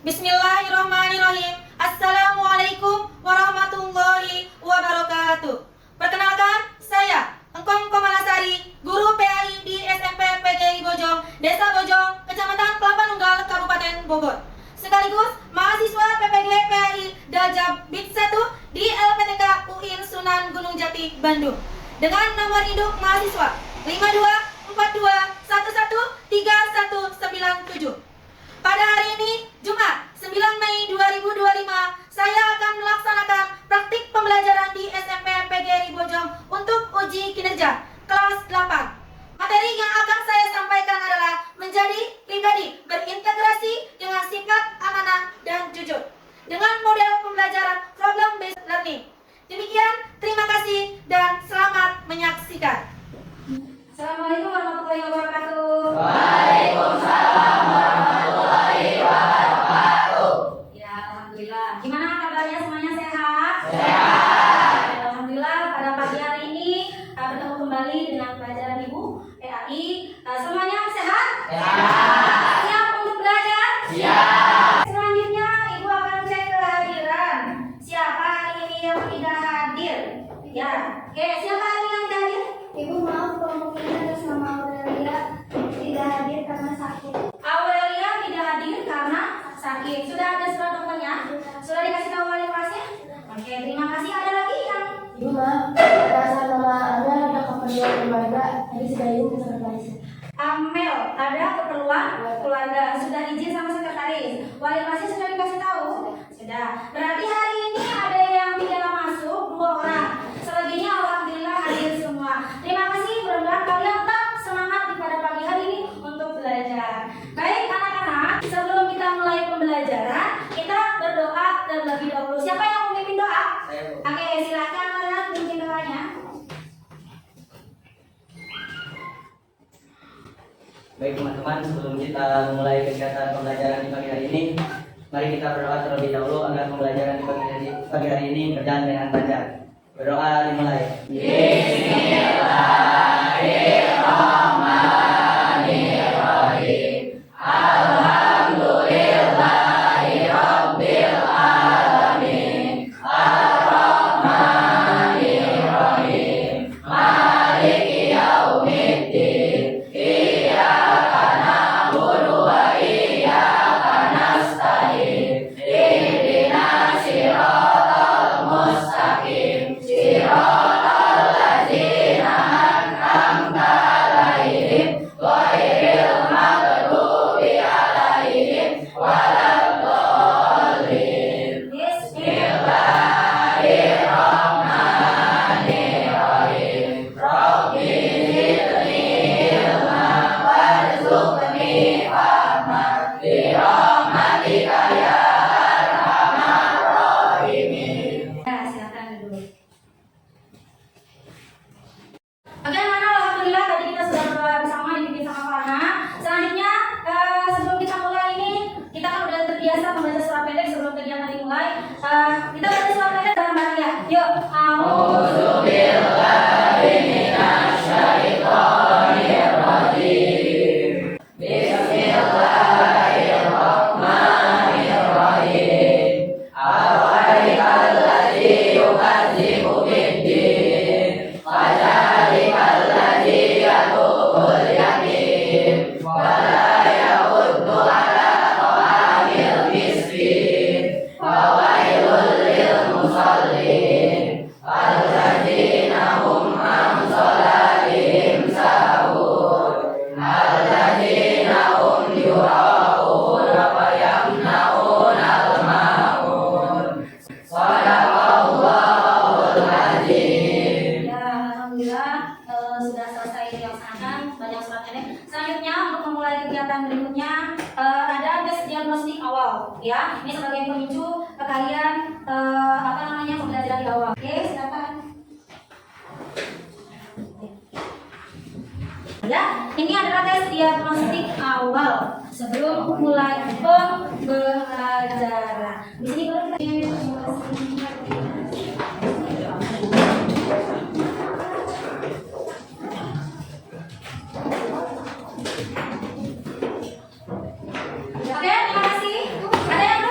Bismillahirrahmanirrahim. Assalamualaikum warahmatullahi wabarakatuh. Perkenalkan, saya Engkong Komalasari, guru PAI di SMP PGRI Bojong, Desa Bojong, Kecamatan Kelapa Nunggal, Kabupaten Bogor. Sekaligus mahasiswa PPG PAI Dajab BIT 1 di LPTK UIN Sunan Gunung Jati, Bandung. Dengan nomor induk mahasiswa 5242113197. Pada hari ini, Jumat 9 Mei 2025, saya akan melaksanakan praktik pembelajaran di SMP PGRI Bojong untuk uji kinerja kelas 8. Materi yang akan saya sampaikan adalah menjadi pribadi berintegrasi dengan sifat amanah dan jujur dengan model pembelajaran problem based learning. Demikian, terima kasih dan selamat menyaksikan. Assalamualaikum warahmatullahi wabarakatuh. Waalaikumsalam warahmatullahi wabarakatuh. Ya, alhamdulillah. Gimana kabarnya, semuanya sehat? Sehat. Alhamdulillah, pada pagi hari ini bertemu kembali dengan pelajaran Ibu PAI. Semuanya sehat? Sehat. Siap untuk belajar? Siap. Selanjutnya Ibu akan cek kehadiran. Siapa hari ini yang tidak hadir? Ya. Oke, siapa hari ini yang tidak hadir? Ibu, maaf kelompok ini atas nama Aurelia tidak hadir karena sakit. Aurelia tidak hadir karena sakit. Sudah ada surat dokternya? Sudah dikasih tahu wali kelasnya? Oke, terima kasih. Ada lagi yang? Ibu, maaf atas nama Anda ada keperluan keluarga, jadi sudah izin ke sekretaris. Amel, ada keperluan keluarga. Sudah izin sama sekretaris. Wali kelasnya sudah dikasih tahu? Sudah. Berarti hari ini ada yang tidak masuk 2 orang. Selebihnya alhamdulillah hadir semua. Terima kasih. Mudah-mudahan kalian tetap semangat pada pagi hari ini untuk belajar. Baik anak-anak, sebelum kita mulai pembelajaran, kita berdoa terlebih dahulu. Siapa yang mau memimpin doa? Oke, silakan kalian pimpin doanya. Baik teman-teman, sebelum kita mulai kegiatan pembelajaran di pagi hari ini, mari kita berdoa terlebih dahulu agar pembelajaran di pagi hari ini berjalan dengan lancar. Berdoa dimulai. Bismillahirrahmanirrahim. Alhamdulillahirabbil alamin. Arrahmanirrahim. Maliki yaumiddin. Iyyaka na'budu wa iyyaka nasta'in. Ihdinas siratal mustaqim. Siratal ladzina an'amta 'alaihim ghairil maghdubi 'alaihim waladdallin. Bismillahirrahmanirrahim. Rabbi zidni ilma warzuqni fahma birahmatika ya arhamar rahimin. Ya, silakan dulu. Bagaimana? Alhamdulillah tadi kita sudah berdoa bersama dipimpin sama Farna. Selanjutnya sebelum kita mulai ini, kita kan udah terbiasa membaca surat pendek sebelum kegiatan dimulai. Kita baca surat pendek bareng-bareng ya. Yuk. A'udzubillahi minasyaitonirrajim. Bismillahirrahmanirrahim. Ara'aital ladzi yukadzibu biddin. Fadzalikal ladzi yad'ul yatim. Wa la yahuddu 'ala ta'amil miskin. Fawailul lil musallin. Alladzina hum an salatihim sahun. Alladzina hum yura'una wa yamna'una al-ma'un. Shadaqallahul azim. Ya, alhamdulillah sudah selesai dilaksanakan banyak surat pendek. Selanjutnya untuk memulai kegiatan berikutnya ada tes diagnostik awal ya. Ini sebagai pemicu kalian pembelajaran di awal. Oke, silakan. Ya, ini adalah tes diagnostik awal sebelum mulai pembelajaran. Di sini baru Oke, terima kasih. Ada yang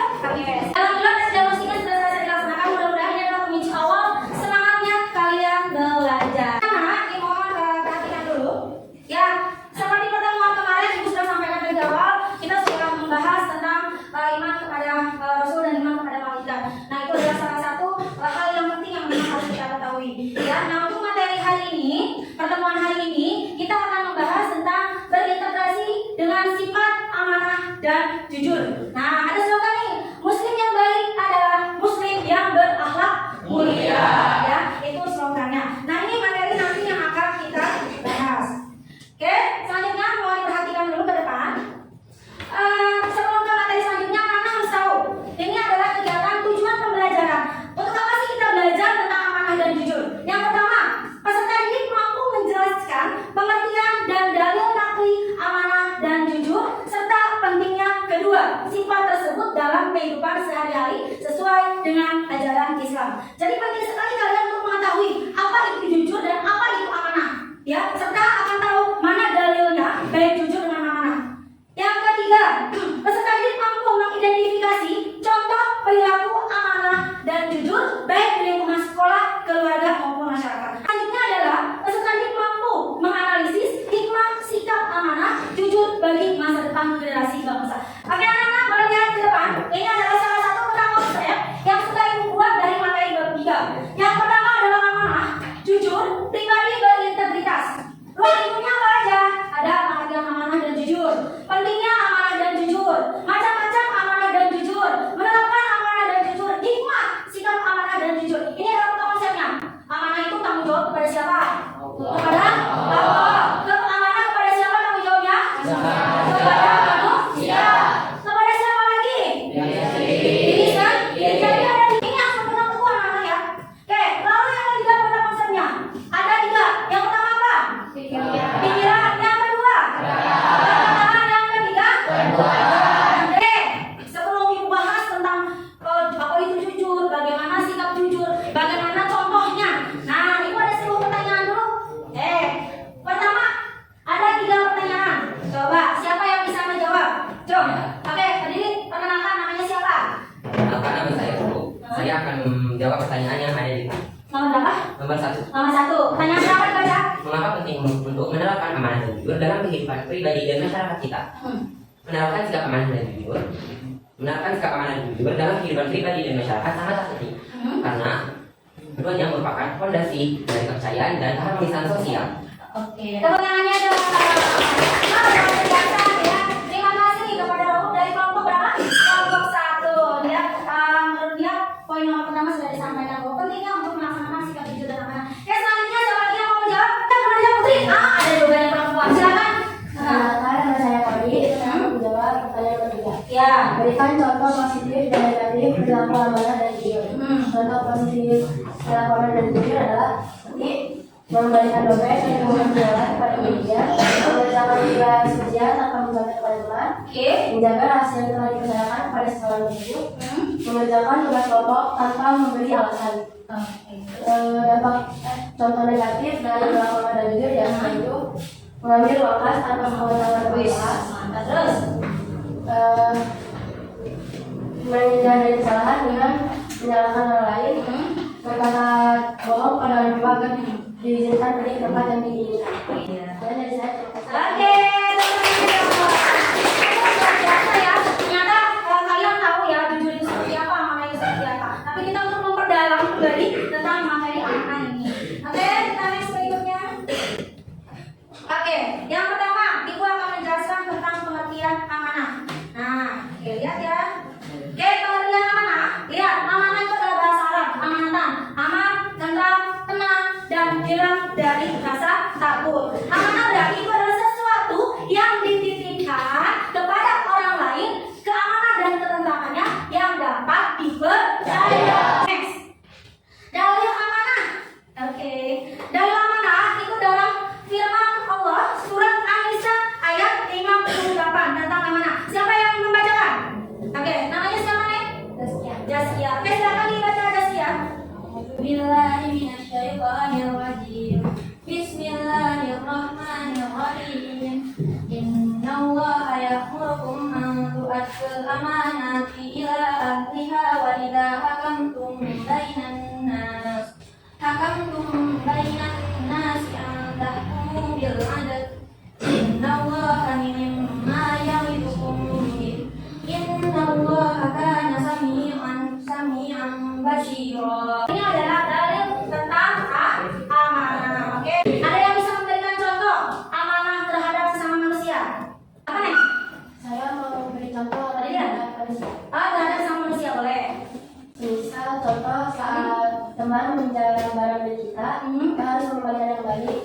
jujur. Nah, ada slogan nih, Muslim yang baik adalah Muslim yang berakhlak mulia. Ya, itu slogannya. Nah, ini materi nanti yang akan kita bahas. Oke, selanjutnya mau diperhatikan dulu ke depan. Sebelum ke materi selanjutnya, Anda harus tahu ini adalah kegiatan tujuan pembelajaran. Untuk apa sih kita belajar tentang amanah dan jujur? Yang pertama, peserta didik mampu menjelaskan pengertian dan dalil nakli amanah dan jujur serta pentingnya kedua sifat tersebut dalam kehidupan sehari-hari sesuai dengan ajaran Islam. Jadi penting sekali kalian untuk mengetahui apa itu jujur dan apa itu amanah, ya, serta akan tahu mana dalilnya baik jujur dengan amanah. Yang ketiga, peserta didik mampu mengidentifikasi contoh perilaku amanah dan jujur baik di lingkungan sekolah, keluarga maupun masyarakat. Selanjutnya adalah peserta didik mampu menganalisis hikmah sikap amanah jujur bagi masa depan generasi bangsa. Oke anak-anak, boleh lihat di depan. Ini adalah salah satu peta konsep yang sudah ibu buat dari materi bab 3. Yang pertama adalah amanah, jujur, pribadi berintegritas. Ruang lingkupnya apa aja? Ada pengertian amanah dan jujur, pentingnya amanah dan jujur, macam-macam amanah dan jujur, menerapkan amanah dan jujur, hikmah sikap amanah dan jujur. Ini adalah peta konsepnya. Amanah itu tanggung jawab kepada siapa? Kepada Allah. Amanah kepada siapa tanggung jawabnya? Kepada manusia. Kepada siapa lagi? Diri sendiri. Jadi ada ini yang pegang teguh amanah ya. Oke, lalu yang ketiga peta konsepnya ada 3. Yang pertama apa? Pikiran. Yang kedua? Perkataan. Yang ketiga? Oke, sebelum ibu bahas tentang apa itu jujur, bagaimana sikap jujur, bagaimana contohnya. Nah, ibu ada 10 pertanyaan dulu. Pertama, ada 3 pertanyaan. Coba, siapa yang bisa menjawab? Coba. Oke, berdiri, perkenalkan namanya siapa? Perkenalkan nama saya Guru. Saya akan menjawab pertanyaan yang ada di depan. Nomor berapa? Nomor 1. Nomor 1. Pertanyaan berapa baca? Mengapa penting untuk menerapkan amanah dan jujur dalam kehidupan pribadi dan masyarakat kita? Menerapkan sikap amanah dan jujur. Menerapkan sikap amanah dan jujur dalam kehidupan pribadi dan masyarakat sangatlah penting. Karena keduanya merupakan fondasi dari kepercayaan dan keharmonisan sosial. Oke. Tepuk tangannya dong. Luar biasa ya. Terima kasih kepada Raul dari kelompok berapa? Kelompok 1. Ya, menurut dia poin nomor pertama sudah disampaikan bahwa pentingnya untuk melaksanakan sikap jujur dan amanah. Ya, selanjutnya siapa lagi yang mau menjawab? Kita Remaja Putri. Ada juga yang perempuan. Silakan. Nama saya Kodi, saya menjawab pertanyaan ketiga. Ya. Berikan contoh positif dan negatif perilaku amanah dan jujur. Contoh positif perilaku amanah dan jujur adalah seperti mengembalikan dompet dan menjualan kepada media, mengerjakan tugas ujian tanpa membantu kepada teman, Oke. menjaga rahasia yang telah dipercayakan pada seseorang tersebut, mengerjakan tugas kelompok tanpa memberi alasan. Dampak contoh negatif dari perilaku amanah dan jujur yaitu mengambil uang kas tanpa sepengetahuan berkelas, Terus. menghindari kesalahan dengan menyalahkan orang lain, berkata bohong pada orang tua agar diizinkan pergi ke tempat yang diinginkan. Dan dari saya Oke, teman-teman. Luar biasa ya. Ternyata kalian tahu ya jujur itu seperti apa, amanah itu seperti apa. Tapi kita untuk memperdalam kembali tentang materi amanah ini. Oke, kita next berikutnya. Oke, yang pertama, Ibu akan menjelaskan tentang pengertian amanah. Nah, oke, lihat ya. Oke, pengertian amanah. Lihat, amanah itu adalah bahasa Arab, amanatan, aman, tentram, tenang, dan hilang dari rasa takut. Amanah berarti itu adalah sesuatu yang dititipkan kepada orang lain, keamanan dan ketentramannya yang dapat dipercaya. Next, dalil amanah. Oke, dalil amanah itu dalam firman Allah surat An-Nisa ayat 58 tentang amanah. Siapa yang membacakan? Oke, namanya siapa nih? Jaskia. Oke, silakan dibaca Jaskia. Bismillahirrahmanirrahim. Bismillahirrahmanirrahim. Innallaha ya'murukum an tu'addul amanati ila ahliha wa idza hakamtum bainan nas an tahkumu bil 'adl. Innallaha ni'ma ya'idukum bih. Innallaha kana sami'an basyira. Ini adalah dalil tentang amanah. Oke, ada yang bisa memberikan contoh amanah terhadap sesama manusia? Apa nih? saya mau memberi contoh Tadi manusia. Terhadap sama manusia boleh. Misal contoh saat teman menjalankan barang milik kita, kita harus membayar yang baik.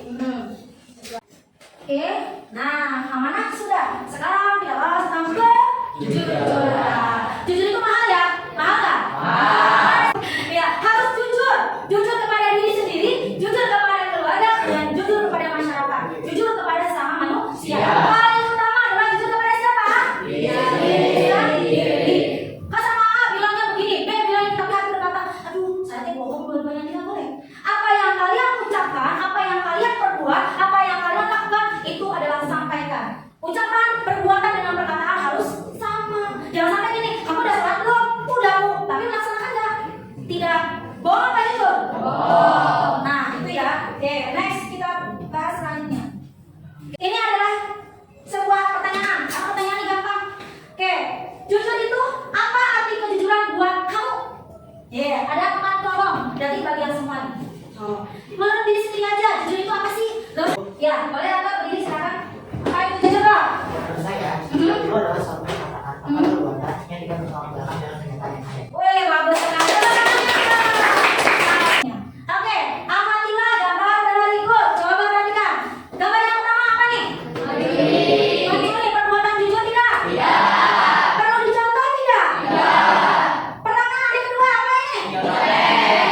Oke, nah amanah sudah. Sekarang kita bahas tentang kejujuran. Jujur itu mahal ya? Mahal nggak? Mahal. Ya, harus jujur. Jujur kepada diri sendiri, jujur kepada keluarga, dan jujur kepada masyarakat. Jujur kepada sesama manusia. Paling utama adalah jujur kepada siapa? Diri. Kan sama A bilangnya begini, B bilangnya tapi hati berkata, aduh, saya teh bohong dua-duanya tidak boleh. Apa yang kalian ucapkan, apa yang kalian perbuat, apa yang kalian lakukan, itu adalah sampaikan. Ucapan, perbuatan dengan perkataan harus sama. Jangan sampai gini, kamu udah sholat belum? Udah Bu, tapi melaksanakan enggak? Tidak. Bohong apa jujur? Bohong. Nah itu ya. Oke, next kita bahas selanjutnya. Ini adalah sebuah pertanyaan. Pertanyaan ini gampang. Oke, jujur itu apa arti kejujuran buat kamu? Ada 4 kolom dari bagian semua. Menurut diri sendiri aja, jujur itu apa sih? Ya, boleh Anda berdiri silakan. Apa itu jujur dong? Menurut saya, itu adalah suatu kata-kata perbuatan yang dilakukan dalam kenyataan yang ada. Wih, bagus sekali. Oke, amatilah gambar berikut. Coba perhatikan. Gambar yang pertama apa nih? Ini perbuatan jujur tidak? Tidak. Perlu dicontoh tidak? Tidak. Pertama, yang kedua apa ini?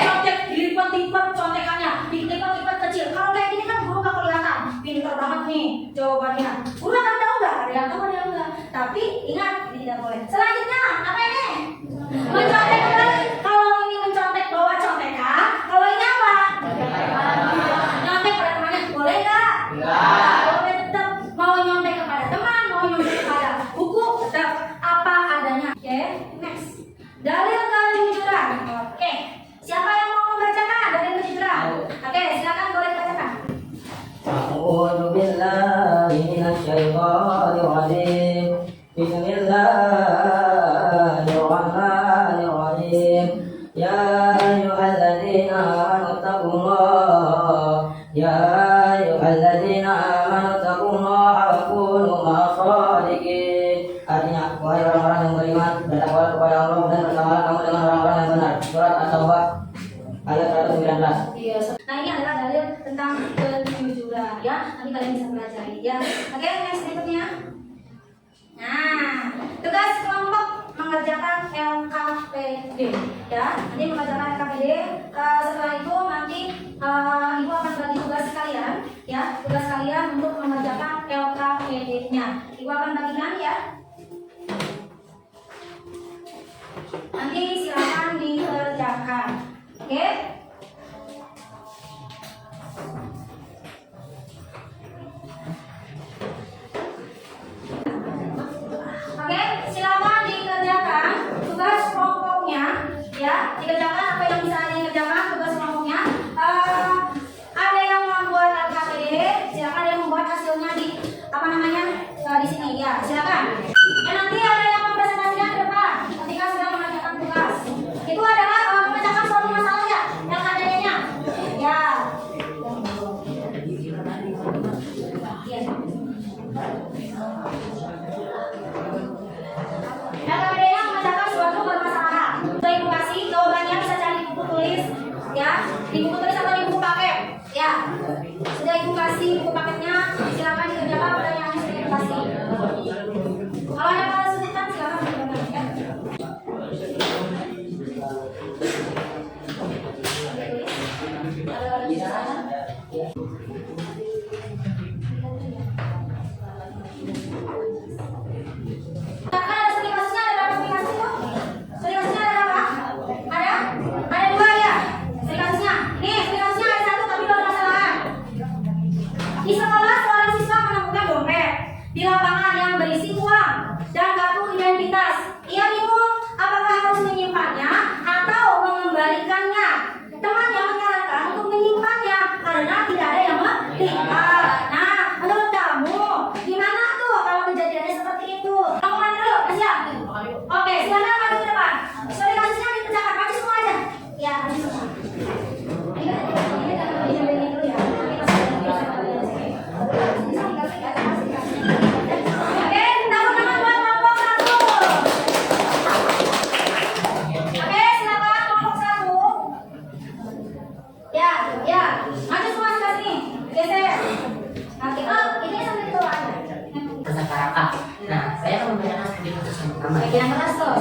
Contek, dilipat-lipat contekannya, dilipat-lipat kecil. Kalau kayak gini kan guru gak kelihatan. Pintar banget nih jawabannya. Guru akan tahu dah, ada yang tahu ada yang enggak. Tapi ingat, ini tidak boleh. Selanjutnya, apa ini? Mencontek kembali. Kalau ini mencontek bawa contekan, kalau ini apa? Nyontek pada temannya, boleh nggak? Enggak. Boleh tetap. Mau nyontek kepada teman, mau nyontek kepada buku, tetap apa adanya. Oke, next. Dalil kejujuran. Oke, siapa yang mau membacakan dalil kejujuran? Oke, silakan boleh bacakan. أعوذ بالله من الشيطان الرجيم بسم الله الرحمن الرحيم يا أيها الذين آمنوا اتقوا الله يا أيها الذين آمنوا اتقوا الله وكونوا مع الصادقين. Artinya, wahai orang-orang yang beriman, bertakwa kepada Allah dan bersamalah kamu dengan orang-orang yang benar. Surat At-Taubah ayat 119. Iya. Nah ini adalah dalil tentang kejujuran ya. Nanti kalian bisa pelajari ya. Oke, next berikutnya. Nah, tugas kelompok mengerjakan LKPD ya. Nanti mengerjakan LKPD. Setelah itu nanti ibu akan bagi tugas kalian ya. Tugas kalian untuk mengerjakan LKPD-nya. Ibu akan bagikan ya. Nanti silakan dikerjakan. Oke? Oke, silakan dikerjakan tugas kelompoknya ya. Dikerjakan apa yang bisa dikerjakan tugas kelompoknya. Ada yang membuat LKPD, silakan ada yang membuat hasilnya di di sini ya. Silakan. Nanti ada yang mempresentasikan ke depan ketika sudah mengerjakan tugas. Itu adalah memecahkan suatu masalah ya.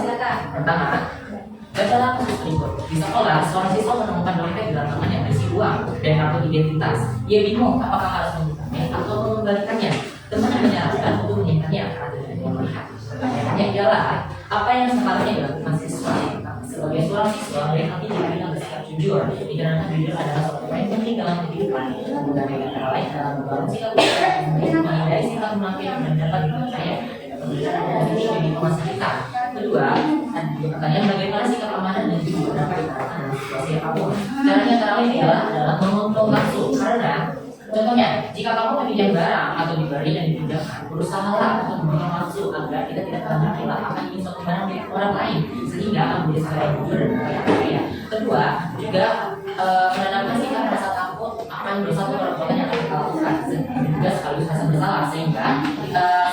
silakan. Pertama, dalam kasus berikut, di sekolah, seorang siswa menemukan dompet di tangan yang berisi uang dan kartu identitas. Ia bingung apakah harus membukanya atau mengembalikannya. Teman menyarankan untuk menyimpannya karena tidak ada yang melihat. Pertanyaannya ialah, apa yang seharusnya dilakukan siswa? Sebagai seorang siswa, mereka tidak bisa bersikap jujur. Dikarenakan jujur adalah suatu yang penting dalam kehidupan. Menggunakan kata lain dalam membangun sikap menghindari sikap munafik dan dapat dipercaya. Di masa kita. Kedua, pertanyaan bagaimana sikap amanah dan jujur dapat diterapkan dalam situasi apapun. Caranya antara lain adalah mengontrol nafsu. Karena contohnya, jika kamu meminjam barang atau diberi dan dipinjamkan, berusahalah untuk mengontrol nafsu agar kita tidak terlibat akan ingin suatu barang milik orang lain sehingga akan menjadi sekali jujur dan percaya. Kedua, juga menanamkan sikap rasa takut akan berusaha perbuatan yang akan kita lakukan dan juga sekaligus rasa bersalah sehingga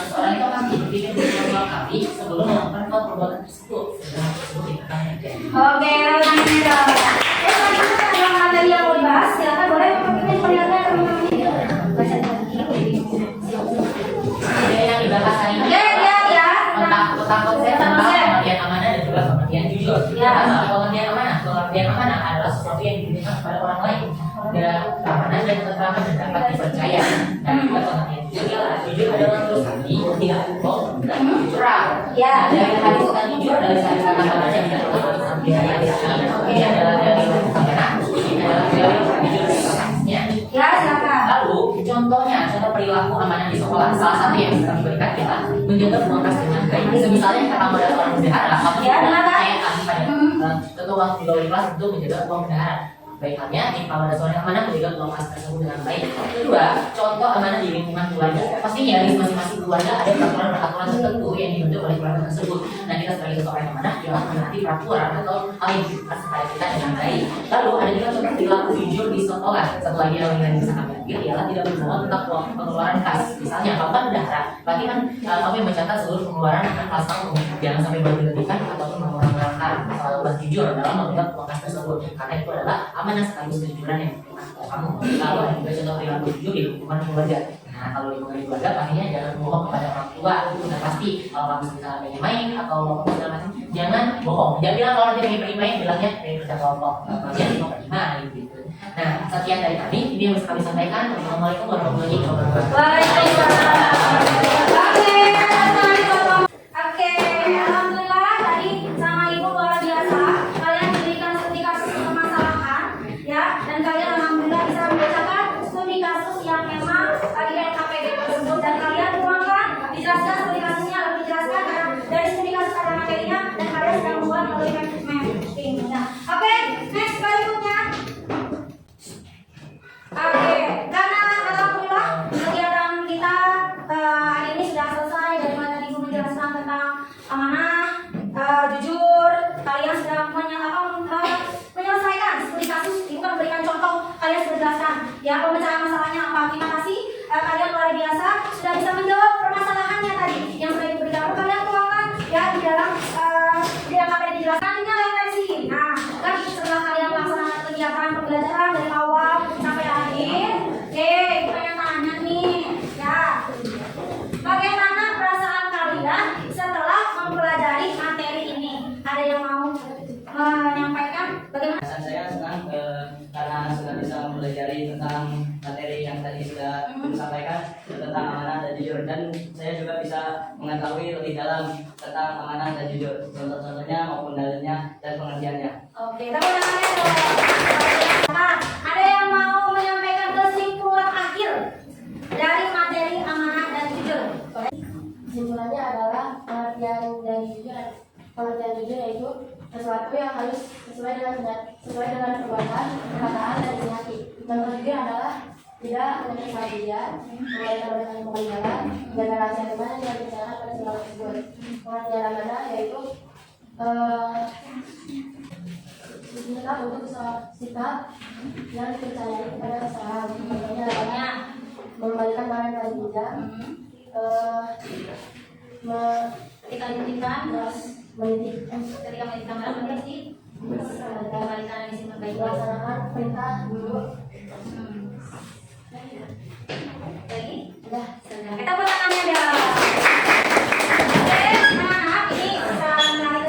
seseorang itu akan berpikir berulang kali sebelum melakukan perbuatan tersebut. Oke, lanjut. Terus lanjut ada materi yang mau dibahas, silakan boleh mungkin perlihatkan teman-teman ini. Ada yang dibahas hari ini tentang konsep tentang pengertian amanah dan juga pengertian jujur. Pengertian amanah adalah sesuatu yang diberikan kepada orang lain dan keamanan dan keterangan dan dapat dipercaya. Dan juga pengertian jujur adalah terus hati, tidak bohong dan curang. Dari hadis tentang jujur dari hadis tentang amanah yang tidak terlalu sampai ini adalah dari amanah. Ini adalah dari jujur dari hadisnya. Lalu contoh perilaku amanah di sekolah. Salah satu yang bisa diberikan kita menjaga ruang kelas dengan baik. Misalnya kata modal seorang bendahara, kamu saya kasih pada ketua pegawai kelas untuk menjaga ruang bendahara. Baik halnya jika pada seorang amanah menjaga ruang kelas tersebut dengan baik. Kedua, contoh amanah di lingkungan keluarga. Pastinya di masing-masing keluarga ada peraturan-peraturan tertentu yang dibentuk oleh keluarga tersebut. Nah, kita sebagai seorang amanah ialah menaati peraturan atau hal yang diberikan kepada kita dengan baik. Lalu ada juga contoh perilaku jujur di sekolah. Satu lagi yang bisa kami ambil ialah tidak berbohong tentang pengeluaran kas. Misalnya, kamu kan bendahara, berarti kan kamu yang mencatat seluruh pengeluaran akan kelas kamu. Jangan sampai berlebihan ataupun mengurang-urangkan. Selalu jujur dalam mengenal uang kas tersebut. Karena itu adalah amanah sekaligus kejujuran yang diberikan kepada kamu. Lalu ada juga contoh perilaku jujur di lingkungan keluarga. Nah, kalau di lingkungan keluarga pastinya jangan bohong kepada orang tua. Sudah pasti kalau kamu misalnya pengen main atau segala macam, jangan bohong. Jangan bilang kalau nanti pengen pergi main, bilangnya pengen kerja kelompok. Jangan mau pergi main gitu. Nah, sekian dari kami. Ini yang bisa kami sampaikan. Wassalamualaikum warahmatullahi wabarakatuh. Oke, alhamdulillah tadi sama ibu luar biasa. Kalian diberikan studi kasus permasalahan, ya, dan kalian alhamdulillah bisa membacakan studi kasus yang memang di LKPD tersebut dan kalian tuangkan, dijelaskan studi kasusnya, lalu dijelaskan dari studi kasus ada materinya dan kalian sudah membuat melalui mapping. Nah, oke, next berikutnya. Oke, karena alhamdulillah kegiatan kita hari ini sudah selesai dari mana ibu menjelaskan tentang amanah, jujur, kalian sudah menyelesaikan studi kasus, ibu kan memberikan contoh, kalian sudah jelaskan ya pemecahan masalahnya apa. Terima kasih, kalian luar biasa sudah bisa menjawab permasalahannya tadi yang sudah ibu berikan. Kalian tuangkan ya di dalam apa yang dijelaskan ini refleksi. Nah, kan setelah kalian melaksanakan kegiatan pembelajaran dari awal sampai akhir, ibu pengen tanya nih, ya, bagaimana perasaan kalian setelah mempelajari materi ini? Ada yang mau menyampaikan bagaimana? Perasaan saya senang karena sudah bisa mempelajari tentang materi yang tadi sudah disampaikan tentang amanah dan jujur, dan saya juga bisa mengetahui lebih dalam tentang amanah dan jujur, contoh-contohnya maupun dalilnya dan pengertiannya. Oke, tepuk tangannya dong. Nah, ada yang mau menyampaikan kesimpulan akhir dari materi amanah dan jujur? Kesimpulannya adalah pengertian jujur yaitu sesuatu yang harus sesuai dengan perbuatan, perkataan dan isi hati. Contoh jujur adalah tidak menyakiti kebahagiaan, memberikan dengan pengorbanan, menjaga rahasia teman yang dibicarakan pada segala tersebut. Pengertian amanah yaitu sikap untuk sikap yang dipercayai kepada seseorang. Contohnya adalah mengembalikan barang yang dipinjam, Ketika dititipkan, terus ketika menitipkan barang menitip, kembalikan yang disimpan baik-baik. melaksanakan perintah dulu. Lagi? Udah. Kita buat tangannya dong. Oke, maaf ini bisa menarik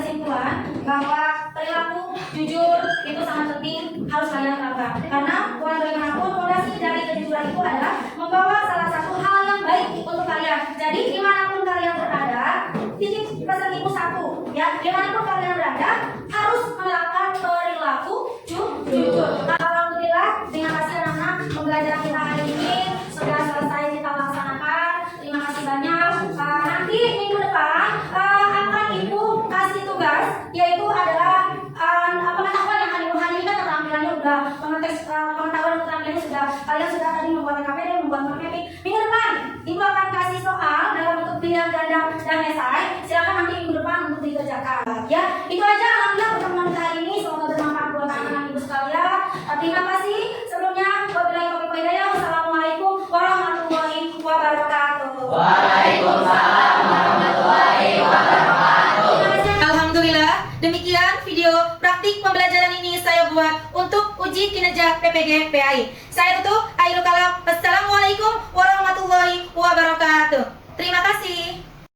Anda harus menerapkan perilaku jujur. Alhamdulillah, dengan hasil anak-anak pembelajaran kita hari ini sudah selesai kita laksanakan. Terima kasih banyak. Nanti minggu depan akan Ibu kasih tugas, yaitu adalah pengetahuan yang hari ini kan keterampilannya udah pengetahuan keterampilannya sudah, kalian sudah tadi membuat KPD, membuat mapping. Minggu depan Ibu akan kasih soal dalam bentuk pilihan ganda dan esai. Silakan nanti minggu depan untuk dikerjakan. Ya, itu aja alhamdulillah pertemuan kita hari ini. Semoga bermanfaat buat anak-anak Ibu sekalian. Terima kasih. Sebelumnya, wabillahi taufiq wal hidayah. Wassalamualaikum warahmatullahi wabarakatuh. Waalaikumsalam warahmatullahi wabarakatuh. Alhamdulillah, demikian video praktik pembelajaran ini saya buat untuk uji kinerja PPG PAI. Saya tutup, akhirul kalam. Assalamualaikum warahmatullahi wabarakatuh. Terima kasih.